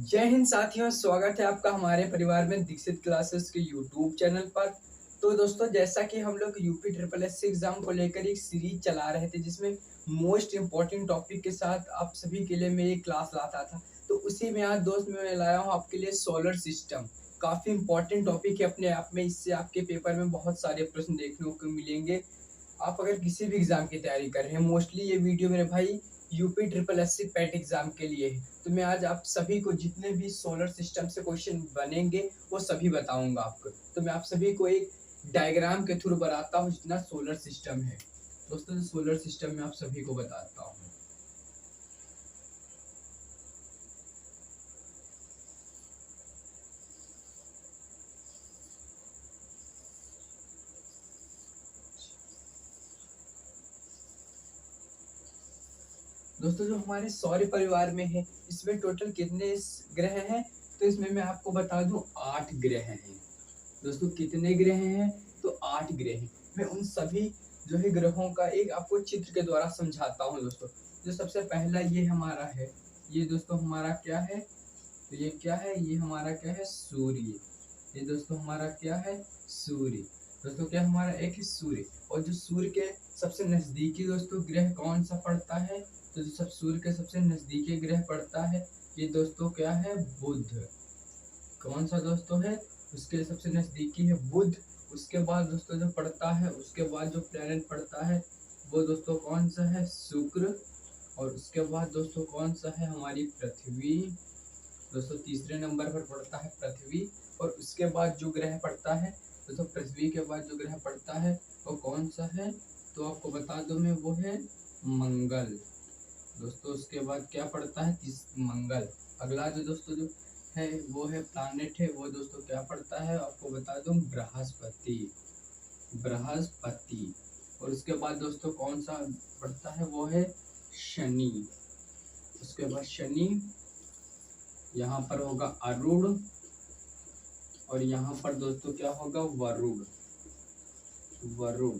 जय हिंद साथियों, स्वागत है आपका हमारे परिवार में दीक्षित क्लासेस के यूट्यूब चैनल पर। तो दोस्तों, जैसा कि हम लोग यूपी ट्रिपल एस एग्जाम को लेकर एक सीरीज चला रहे थे जिसमें मोस्ट इम्पॉर्टेंट टॉपिक के साथ आप सभी के लिए मैं एक क्लास लाता था, तो उसी में आज दोस्त मैं लाया हूँ आपके लिए सोलर सिस्टम। काफ़ी इम्पोर्टेंट टॉपिक है अपने आप में, इससे आपके पेपर में बहुत सारे प्रश्न देखने को मिलेंगे। आप अगर किसी भी एग्जाम की तैयारी कर रहे हैं, मोस्टली ये वीडियो मेरे भाई UP triple S C PET exam के लिए है। तो मैं आज आप सभी को जितने भी सोलर सिस्टम से क्वेश्चन बनेंगे वो सभी बताऊंगा आपको। तो मैं आप सभी को एक डायग्राम के थ्रू बताता हूँ जितना सोलर सिस्टम है। दोस्तों, सोलर सिस्टम में आप सभी को बताता हूँ। दोस्तों, जो हमारे सौर परिवार में है, इसमें टोटल कितने ग्रह हैं? तो इसमें मैं आपको बता दूं 8 ग्रह हैं। दोस्तों, कितने ग्रह हैं? तो 8 ग्रह हैं। मैं उन सभी जो है ग्रहों का एक आपको चित्र के द्वारा समझाता हूँ। दोस्तों, जो सबसे पहला ये हमारा है, ये दोस्तों हमारा क्या है? तो ये क्या है? ये हमारा क्या है? सूर्य। ये दोस्तों हमारा क्या है? सूर्य। दोस्तों, क्या हमारा एक ही सूर्य। और जो सूर्य के सबसे नजदीकी दोस्तों ग्रह कौन सा पड़ता है? तो जो सब सूर्य के सबसे नजदीकी ग्रह पड़ता है, ये दोस्तों क्या है? बुध। कौन सा दोस्तों है? उसके सबसे नजदीकी है बुध। उसके बाद दोस्तों जो पड़ता है, उसके बाद जो प्लेनेट पड़ता है वो दोस्तों कौन सा है? शुक्र। और उसके बाद दोस्तों कौन सा है? हमारी पृथ्वी। दोस्तों, तीसरे नंबर पर पड़ता है पृथ्वी। और उसके बाद जो ग्रह पड़ता है दोस्तों, पृथ्वी के बाद जो ग्रह पड़ता है वो कौन सा है? तो आपको बता दूं मैं, वो है मंगल। दोस्तों, उसके बाद क्या पड़ता है? मंगल। अगला जो दोस्तों जो है वो है प्लैनेट है, वो दोस्तों क्या पड़ता है? आपको बता दूं, बृहस्पति। बृहस्पति। और उसके बाद दोस्तों कौन सा पड़ता है? वो है शनि। उसके बाद शनि, यहाँ पर होगा अरुण। और यहाँ पर दोस्तों क्या होगा? वरुण। वरुण।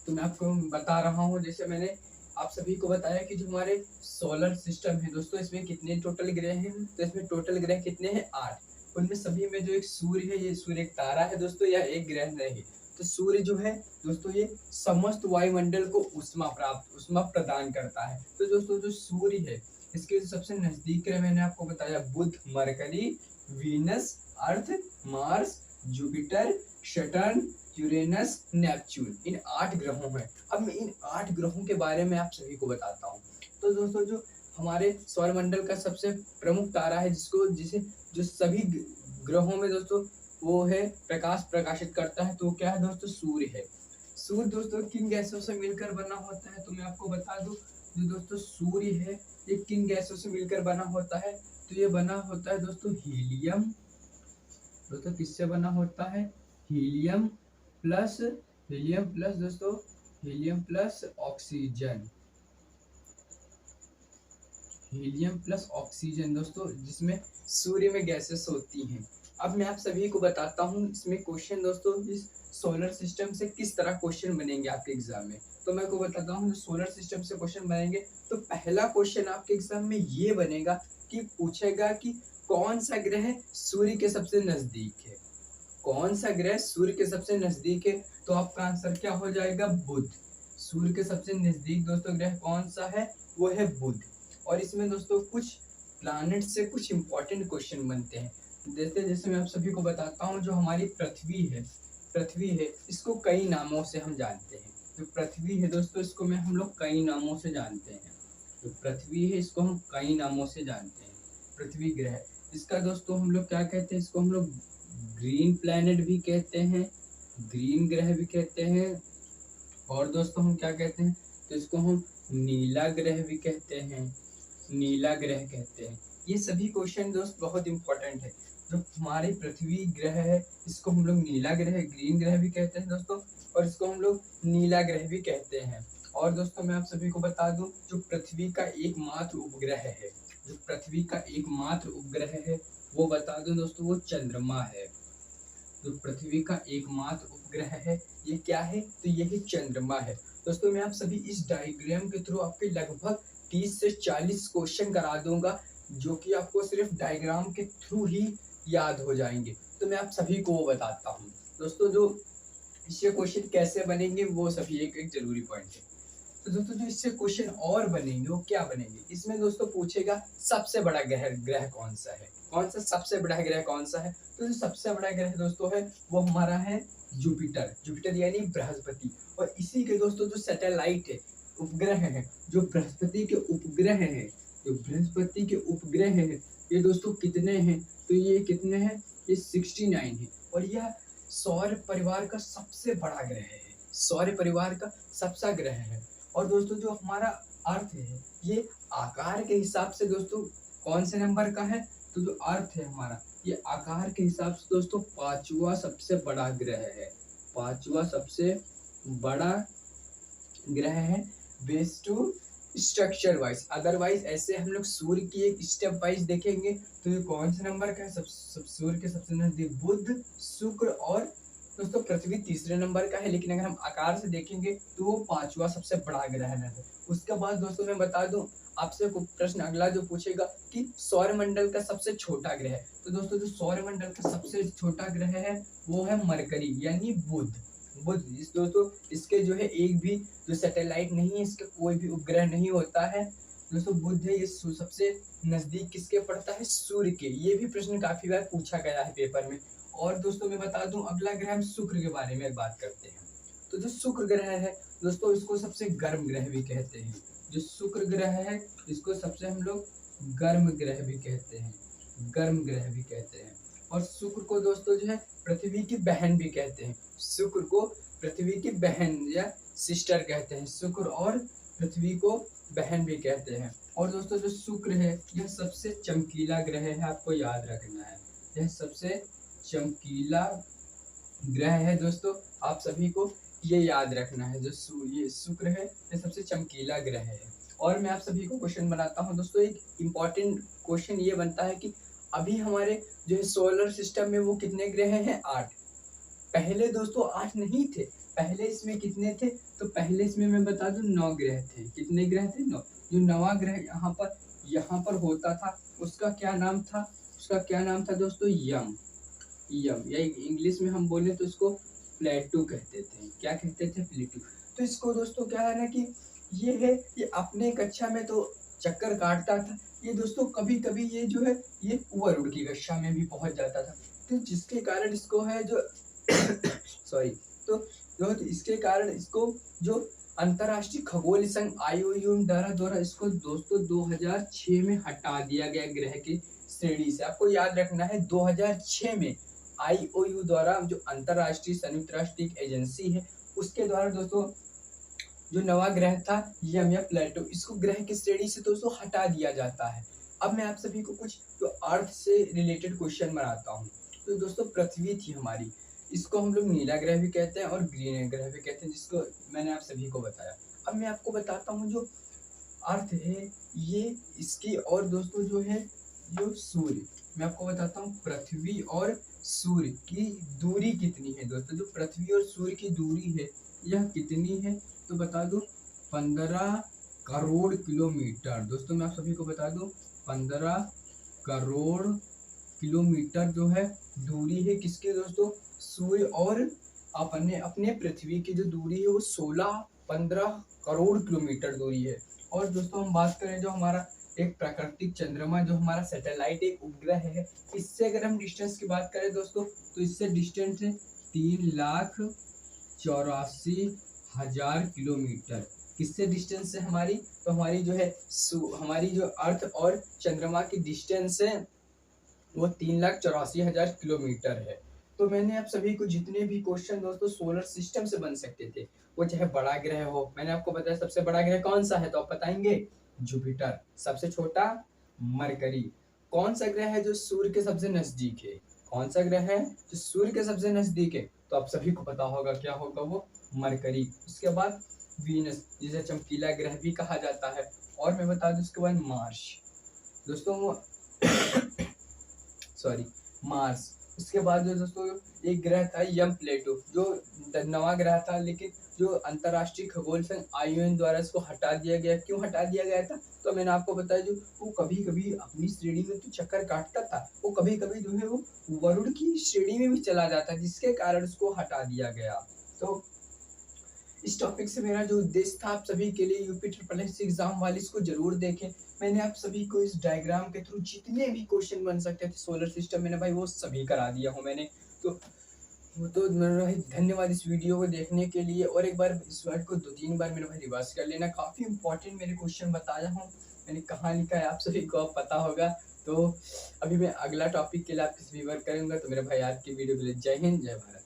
तो मैं आपको बता रहा हूँ, जैसे मैंने आप सभी को बताया कि जो हमारे सोलर सिस्टम है दोस्तों, इसमें कितने टोटल ग्रह हैं? तो इसमें टोटल ग्रह कितने हैं? 8। उनमें सभी में जो एक सूर्य है, ये सूर्य एक तारा है दोस्तों, या एक ग्रह नहीं। तो सूर्य जो है दोस्तों, ये समस्त वायुमंडल को उष्मा प्रदान करता है। तो दोस्तों, जो सूर्य है इसके सबसे नजदीक ग्रह मैंने आपको बताया Budh, Mercury, Venus, Earth, Mars, Jupiter, Saturn, Uranus, Neptune. इन 8 ग्रहों में अब मैं इन 8 ग्रहों के बारे में आप सभी को बताता हूँ। तो दोस्तों, जो हमारे सौरमंडल का सबसे प्रमुख तारा है, जिसे जो सभी ग्रहों में दोस्तों वो है प्रकाश प्रकाशित करता है, तो वो क्या है दोस्तों? सूर्य है। सूर्य दोस्तों किन गैसों से मिलकर बना होता है? तो मैं आपको बता दूं, जो दोस्तों सूर्य है ये किन गैसों से मिलकर बना होता है? तो ये बना होता है दोस्तों हीलियम। दोस्तों, किससे बना होता है? हीलियम प्लस दोस्तों, helium plus oxygen. Helium plus oxygen दोस्तों, जिसमें सूर्य में गैसेस होती हैं। अब मैं आप सभी को बताता हूँ इसमें क्वेश्चन दोस्तों, इस सोलर सिस्टम से किस तरह क्वेश्चन बनेंगे आपके एग्जाम में। तो मैं को बताता हूँ, सोलर सिस्टम से क्वेश्चन बनेंगे तो पहला क्वेश्चन आपके एग्जाम में ये बनेगा कि पूछेगा कि कौन सा ग्रह सूर्य के सबसे नजदीक है। कौन सा ग्रह सूर्य के सबसे नजदीक है? तो आपका आंसर क्या हो जाएगा? बुध। सूर्य के सबसे नजदीक दोस्तों ग्रह कौन सा है? वो है बुध। और इसमें दोस्तों कुछ प्लैनेट से कुछ इंपॉर्टेंट क्वेश्चन बनते हैं। जैसे मैं आप सभी को बताता हूँ, जो हमारी पृथ्वी है इसको कई नामों से हम जानते हैं। जो पृथ्वी है दोस्तों, इसको हम लोग कई नामों से जानते हैं। जो पृथ्वी है इसको हम कई नामों से जानते हैं। पृथ्वी ग्रह, इसका दोस्तों हम लोग क्या कहते हैं? इसको हम लोग ग्रीन प्लैनेट भी कहते हैं, ग्रीन ग्रह भी कहते हैं। और दोस्तों हम क्या कहते हैं? तो इसको हम नीला ग्रह भी कहते हैं, नीला ग्रह कहते हैं। ये सभी क्वेश्चन दोस्त बहुत इंपॉर्टेंट है। जो हमारी पृथ्वी ग्रह है इसको हम लोग नीला ग्रह, ग्रीन ग्रह भी कहते हैं दोस्तों, और इसको हम लोग नीला ग्रह भी कहते हैं। और दोस्तों मैं आप सभी को बता दूं, जो पृथ्वी का एकमात्र उपग्रह है, जो पृथ्वी का एकमात्र उपग्रह है वो बता दूं दोस्तों, वो चंद्रमा है। जो पृथ्वी का एकमात्र उपग्रह है ये क्या है? तो यही चंद्रमा है। दोस्तों, मैं आप सभी इस डायग्राम के थ्रू आपके लगभग 30 से 40 क्वेश्चन करा दूंगा। जो कि आपको सिर्फ डायग्राम के थ्रू ही याद हो जाएंगे। तो मैं आप सभी को वो बताता हूँ दोस्तों। जो इससे क्वेश्चन कैसे बनेंगे वो सभी एक एक जरूरी पॉइंट है। तो दोस्तों जो इससे क्वेश्चन और बनेंगे वो क्या बनेंगे, इसमें दोस्तों पूछेगा सबसे बड़ा ग्रह ग्रह कौन सा है, कौन सा सबसे बड़ा ग्रह कौन सा है। तो जो सबसे बड़ा ग्रह दोस्तों है वो हमारा है जुपिटर, जुपिटर यानी बृहस्पति। और इसी के दोस्तों जो सैटेलाइट है, उपग्रह है, जो बृहस्पति के उपग्रह है, जो बृहस्पति के उपग्रह है, ये दोस्तों कितने हैं, तो ये कितने हैं, ये 69 है। और यह सौर परिवार का सबसे बड़ा ग्रह है, सौर परिवार का सबसे ग्रह है। और दोस्तों जो हमारा अर्थ है ये आकार के हिसाब से दोस्तों कौन से नंबर का है, तो जो अर्थ है हमारा ये आकार के हिसाब से दोस्तों पांचवा सबसे बड़ा ग्रह है, पांचवा सबसे बड़ा ग्रह है base to structure wise. Otherwise ऐसे हम लोग सूर्य की एक स्टेप वाइज देखेंगे तो ये कौन से नंबर का है, सूर्य के सबसे नजदीक बुध, शुक्र और दोस्तों पृथ्वी तीसरे नंबर का है। लेकिन अगर हम आकार से देखेंगे तो वो पांचवा सबसे बड़ा ग्रह है। उसके बाद दोस्तों मैं बता दूं आपसे प्रश्न अगला जो पूछेगा कि सौर मंडल का सबसे छोटा ग्रह। तो दोस्तों जो सौर मंडल का सबसे छोटा ग्रह है वो है मरकरी यानी बुध। बुध इस दोस्तों इसके जो है एक भी जो सैटेलाइट नहीं है, इसका कोई भी उपग्रह नहीं होता है दोस्तों। बुध है ये सबसे नजदीक किसके पड़ता है, सूर्य के। ये भी प्रश्न काफी बार पूछा गया है पेपर में। और दोस्तों मैं बता दूं अगला ग्रह हम शुक्र के बारे में बात करते हैं। तो जो शुक्र ग्रह है दोस्तों इसको सबसे गर्म ग्रह भी कहते हैं। जो शुक्र ग्रह है इसको सबसे हम लोग गर्म ग्रह भी कहते हैं, गर्म ग्रह भी कहते हैं। और शुक्र को दोस्तों जो है पृथ्वी की बहन भी कहते हैं, शुक्र को पृथ्वी की बहन या सिस्टर कहते हैं, शुक्र और पृथ्वी को बहन भी कहते हैं। और दोस्तों जो शुक्र है यह सबसे चमकीला ग्रह है, आपको याद रखना है, यह सबसे चमकीला ग्रह है दोस्तों। आप सभी को ये याद रखना है, जो ये शुक्र है ये सबसे चमकीला ग्रह है। और मैं आप सभी को क्वेश्चन बनाता हूँ दोस्तों। एक इम्पॉर्टेंट क्वेश्चन ये बनता है कि अभी हमारे जो है सोलर सिस्टम में वो कितने ग्रह हैं, 8। पहले दोस्तों 8 नहीं थे, पहले इसमें कितने थे, तो पहले इसमें मैं बता दूं 9 ग्रह थे। कितने ग्रह थे, 9। जो 9वां ग्रह यहाँ पर होता था उसका क्या नाम था, उसका क्या नाम था दोस्तों, यम। यम या इंग्लिश में हम बोले तो इसको प्लेटो कहते थे। क्या कहते थे, प्लेटो। तो इसको दोस्तों क्या है ना कि ये है, ये अपने कक्षा में तो चक्कर काटता था, ये दोस्तों कभी कभी ये जो है ये ओवरलोड की कक्षा में भी पहुंच जाता था। तो जिसके कारण इसको है जो सॉरी तो इसके कारण इसको जो अंतरराष्ट्रीय खगोल संघ IOU द्वारा इसको दोस्तों 2006 में हटा दिया गया ग्रह की श्रेणी से। आपको याद रखना है 2006 में IOU द्वारा, जो अंतरराष्ट्रीय संयुक्त राष्ट्र एजेंसी है, उसके द्वारा दोस्तों जो नवा ग्रह था यम या प्लेटो, इसको ग्रह की श्रेणी से दोस्तों हटा दिया जाता है। अब मैं आप सभी को कुछ जो अर्थ से रिलेटेड क्वेश्चन बनाता हूँ। तो दोस्तों पृथ्वी थी हमारी, इसको हम लोग नीला ग्रह भी कहते हैं और ग्रीन ग्रह भी कहते हैं, जिसको मैंने आप सभी को बताया। अब मैं आपको बताता हूँ जो अर्थ है ये इसकी, और दोस्तों जो है जो सूर्य, मैं आपको बताता हूँ पृथ्वी और सूर्य की दूरी कितनी है दोस्तों। जो पृथ्वी और सूर्य की दूरी है यह कितनी है, तो बता दो 15 करोड़ किलोमीटर। दोस्तों मैं आप सभी को बता दूं 15 करोड़ किलोमीटर जो है दूरी है किसके दोस्तों, सूर्य। और अपने पृथ्वी की जो दूरी है वो 15 करोड़ किलोमीटर दूरी है। और दोस्तों हम बात करें जो हमारा एक प्राकृतिक चंद्रमा, जो हमारा सैटेलाइट एक उपग्रह है, इससे अगर हम डिस्टेंस की बात करें दोस्तों तो इससे डिस्टेंस है 3,84,000 किलोमीटर। किससे डिस्टेंस है हमारी, तो हमारी जो है हमारी जो अर्थ और चंद्रमा की डिस्टेंस है वो 3,84,000 किलोमीटर है। तो मैंने आप सभी को जितने भी क्वेश्चन दोस्तों सोलर सिस्टम से बन सकते थे, वो चाहे बड़ा ग्रह हो, मैंने आपको बताया सबसे बड़ा ग्रह कौन सा है, तो आप बताएंगे जुपिटर। सबसे छोटा मरकरी। कौन सा ग्रह है जो सूर्य के सबसे नजदीक है, कौन सा ग्रह है जो सूर्य के सबसे नजदीक है, तो आप सभी को पता होगा क्या होगा, वो मरकरी। उसके बाद वीनस, जिसे चमकीला ग्रह भी कहा जाता है। और मैं बता दूं उसके बाद मार्स दोस्तों वो मार्स उसके बाद जो दोस्तों एक ग्रह था यम प्लेटो, जो नवा ग्रह था, लेकिन जो अंतर्राष्ट्रीय खगोल संघ IUN द्वारा इसको हटा दिया गया। क्यों हटा दिया गया था? तो मैंने आपको बताया, जो वो कभी-कभी अपनी श्रेणी में तो चक्कर काटता था, वो कभी-कभी जो है वो वरुण की श्रेणी में भी चला जाता, जिसके कारण उसको हटा दिया गया। तो इस टॉपिक से मेरा जो उद्देश्य था आप सभी के लिए, यूपी ट्रिपल एस एग्जाम वाले इसको जरूर देखें। मैंने आप सभी को इस डायग्राम के थ्रू जितने भी क्वेश्चन बन सकते थे सोलर सिस्टम में ना भाई, वो सभी करा दिया हूँ मैंने। तो मेरा भाई धन्यवाद इस वीडियो को देखने के लिए, और एक बार इस वर्ड को 2-3 बार मेरे भाई रिवर्स कर लेना। काफ़ी इंपॉर्टेंट मेरे क्वेश्चन बताया हूँ मैंने, कहाँ लिखा है आप सभी को अब पता होगा। तो अभी मैं अगला टॉपिक के लिए आपसे रिवर करूँगा। तो मेरे भाई आज की वीडियो के लिए जय हिंद, जय भारत।